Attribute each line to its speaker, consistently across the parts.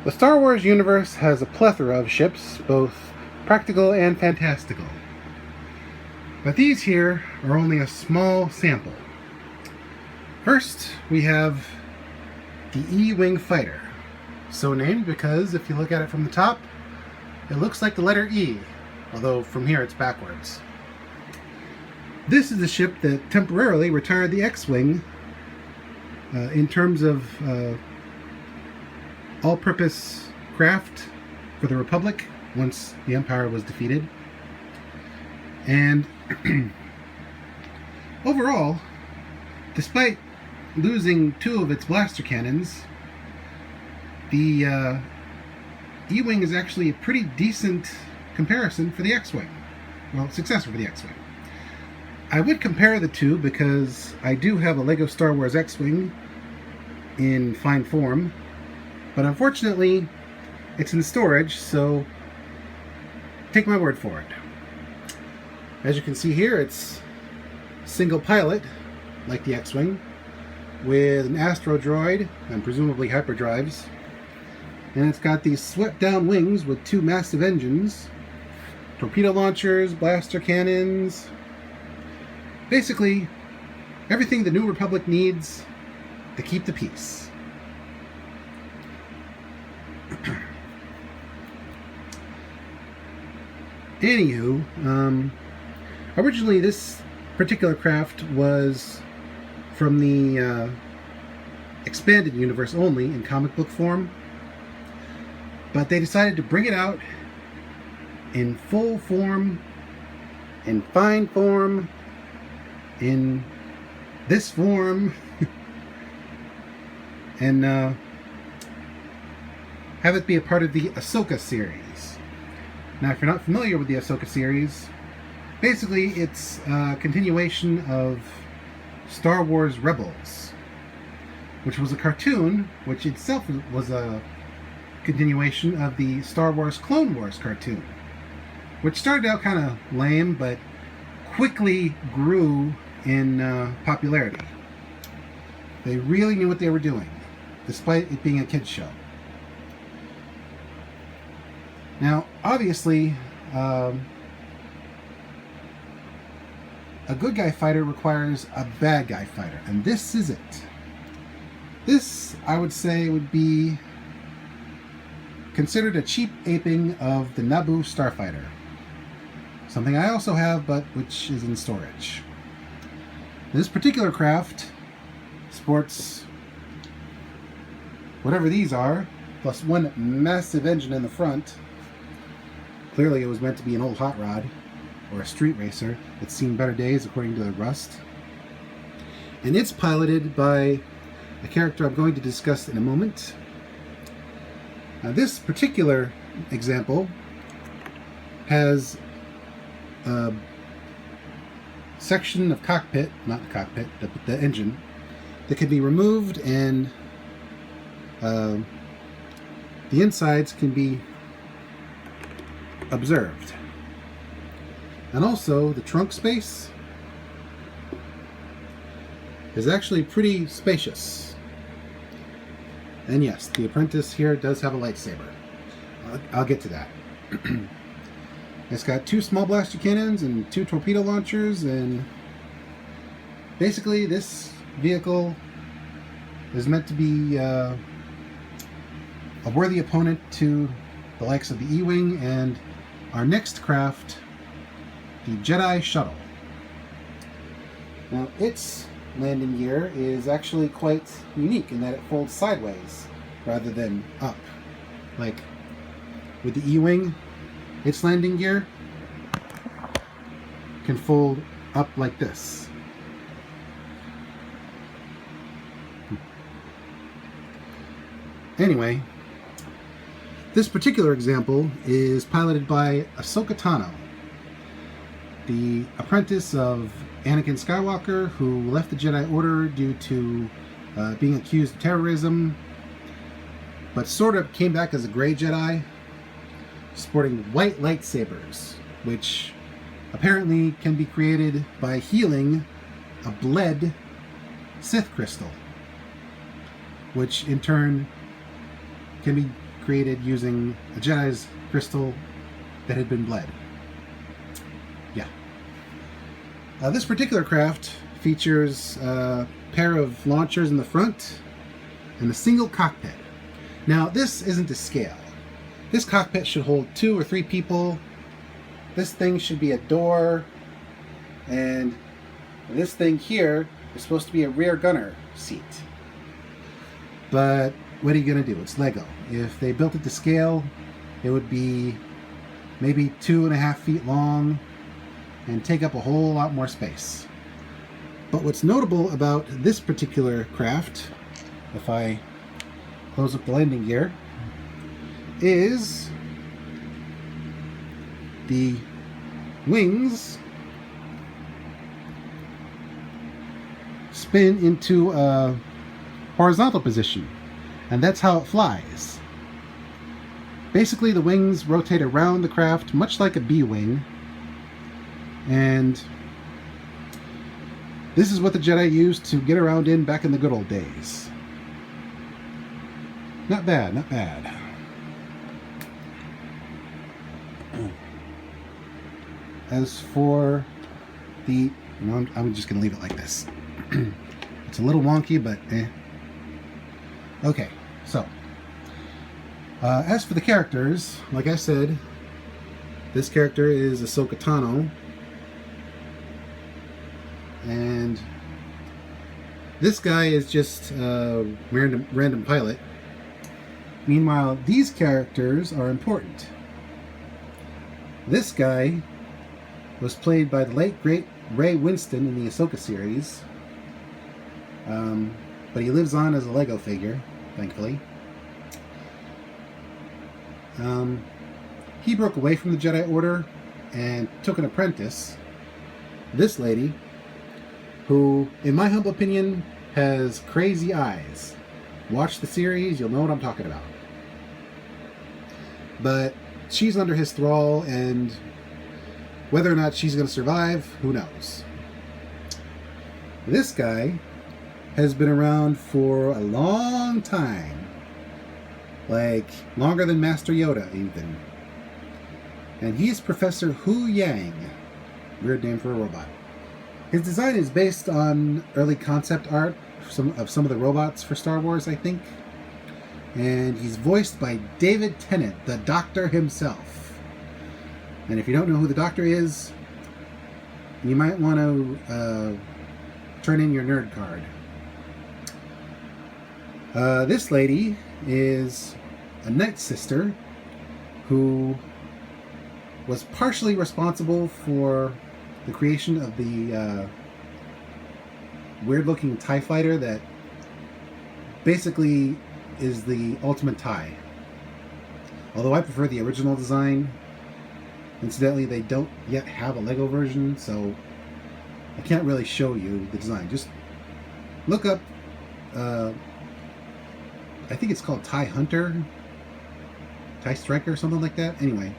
Speaker 1: The Star Wars universe has a plethora of ships, both practical and fantastical. But these here are only a small sample. First, we have the E-Wing Fighter, so named because if you look at it from the top, it looks like the letter E, although from here it's backwards. This is the ship that temporarily retired the X-Wing in terms of all-purpose craft for the Republic once the Empire was defeated. And overall, despite losing 2 of its blaster cannons, the E-Wing is actually a pretty decent comparison for the X-Wing. Well, successor for the X-Wing. I would compare the two because I do have a Lego Star Wars X-Wing in fine form, but unfortunately it's in storage, so take my word for it. As you can see here, it's single pilot, like the X-Wing, with an Astro Droid and presumably hyperdrives. And it's got these swept down wings with 2 massive engines, torpedo launchers, blaster cannons. Basically, everything the New Republic needs to keep the peace. Anywho, originally this particular craft was from the expanded universe only in comic book form, but they decided to bring it out in full form, in fine form, in this form, and have it be a part of the Ahsoka series. Now, if you're not familiar with the Ahsoka series, basically it's a continuation of Star Wars Rebels, which was a cartoon, which itself was a continuation of the Star Wars Clone Wars cartoon, which started out kind of lame, but quickly grew in popularity. They really knew what they were doing, despite it being a kids' show. Now, obviously, a good guy fighter requires a bad guy fighter, and this is it. This, I would say, would be considered a cheap aping of the Naboo Starfighter. Something I also have, but which is in storage. This particular craft sports whatever these are, plus 1 massive engine in the front. Clearly it was meant to be an old hot rod, or a street racer. It's seen better days according to the rust. And it's piloted by a character I'm going to discuss in a moment. Now, this particular example has a section of cockpit, not the cockpit, the engine, that can be removed, and the insides can be observed. And also the trunk space is actually pretty spacious. And yes, the apprentice here does have a lightsaber. I'll get to that. It's got 2 small blaster cannons and 2 torpedo launchers, and basically this vehicle is meant to be a worthy opponent to the likes of the E-Wing and our next craft, the Jedi Shuttle. Now, its landing gear is actually quite unique in that it folds sideways rather than up. Like with the E-Wing, its landing gear can fold up like this. Anyway, this particular example is piloted by Ahsoka, the apprentice of Anakin Skywalker, who left the Jedi Order due to being accused of terrorism, but sort of came back as a gray Jedi, sporting white lightsabers, which apparently can be created by healing a bled Sith crystal, which in turn can be created using a Jedi's crystal that had been bled. Yeah. This particular craft features a pair of launchers in the front and a single cockpit. Now, this isn't to scale. This cockpit should hold 2 or 3 people. This thing should be a door, and this thing here is supposed to be a rear gunner seat. But what are you going to do? It's Lego. If they built it to scale, it would be maybe 2.5 feet long and take up a whole lot more space. But what's notable about this particular craft, if I close up the landing gear, is the wings spin into a horizontal position, and that's how it flies. Basically, the wings rotate around the craft much like a B-wing, and this is what the Jedi used to get around in back in the good old days. Not bad, not bad. As for the... I'm just going to leave it like this. It's a little wonky, but eh. Okay, so. As for the characters, like I said, this character is Ahsoka Tano. And this guy is just a random pilot. Meanwhile, these characters are important. This guy was played by the late, great Ray Winston in the Ahsoka series. But he lives on as a Lego figure, thankfully. He broke away from the Jedi Order and took an apprentice. This lady, who, in my humble opinion, has crazy eyes. Watch the series, you'll know what I'm talking about. But she's under his thrall, and whether or not she's going to survive, who knows. This guy has been around for a long time. Like, longer than Master Yoda, even. And he's Professor Hu Yang. Weird name for a robot. His design is based on early concept art of some of the robots for Star Wars, I think. And he's voiced by David Tennant, the Doctor himself. And if you don't know who the Doctor is, you might want to turn in your nerd card. This lady is a Night Sister who was partially responsible for the creation of the weird-looking TIE fighter that basically is the ultimate TIE. Although I prefer the original design. Incidentally, they don't yet have a Lego version, so I can't really show you the design. Just look up, I think it's called TIE Hunter, TIE Striker, something like that. Anyway.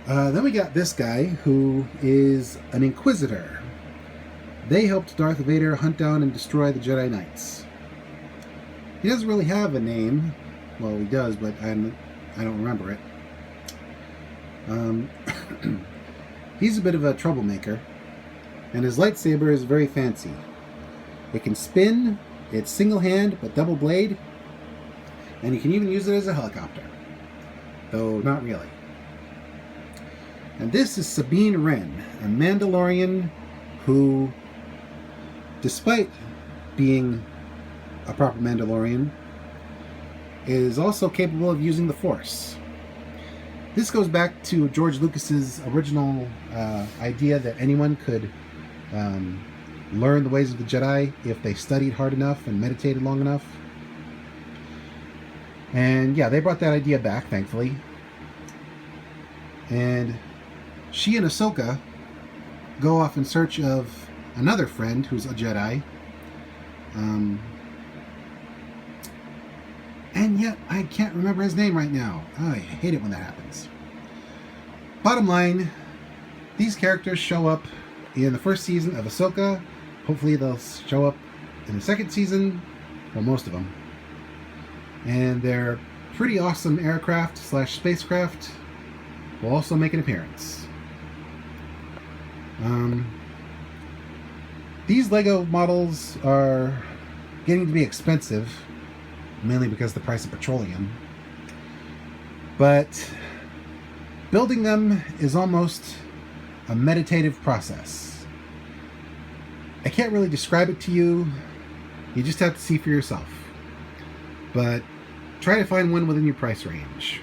Speaker 1: Then we got this guy, who is an Inquisitor. They helped Darth Vader hunt down and destroy the Jedi Knights. He doesn't really have a name. Well, he does, but I don't remember it. He's a bit of a troublemaker, and his lightsaber is very fancy. It can spin, it's single hand, but double blade, and you can even use it as a helicopter. Though, not really. And this is Sabine Wren, a Mandalorian who, despite being a proper Mandalorian, is also capable of using the Force. This goes back to George Lucas's original idea that anyone could learn the ways of the Jedi if they studied hard enough and meditated long enough. And yeah, they brought that idea back, thankfully. And she and Ahsoka go off in search of another friend who's a Jedi. And yet, I can't remember his name right now. Oh, I hate it when that happens. Bottom line, these characters show up in the first season of Ahsoka. Hopefully they'll show up in the second season, well, most of them. And they're pretty awesome aircraft slash spacecraft will also make an appearance. These Lego models are getting to be expensive, mainly because of the price of petroleum. But building them is almost a meditative process. I can't really describe it to you. You just have to see for yourself. But try to find one within your price range.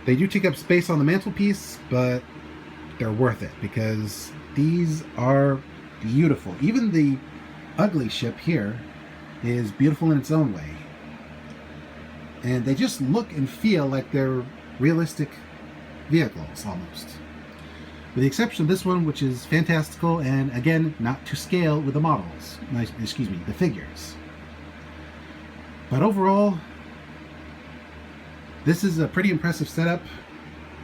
Speaker 1: They do take up space on the mantelpiece, but they're worth it because these are beautiful. Even the ugly ship here is beautiful in its own way. And they just look and feel like they're realistic vehicles, almost. With the exception of this one, which is fantastical and, again, not to scale with the models. Excuse me, the figures. But overall, this is a pretty impressive setup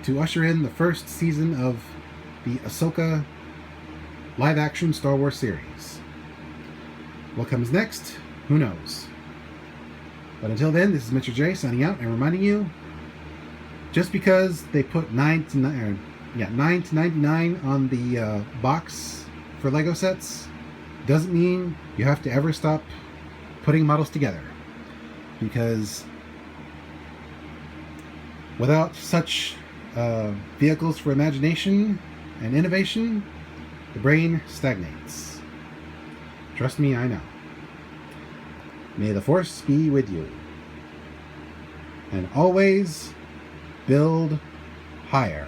Speaker 1: to usher in the first season of the Ahsoka live-action Star Wars series. What comes next? Who knows? But until then, this is Mr. J signing out and reminding you, just because they put $9 to $99 on the box for Lego sets, doesn't mean you have to ever stop putting models together. Because without such vehicles for imagination and innovation, the brain stagnates. Trust me, I know. May the Force be with you. And always build higher.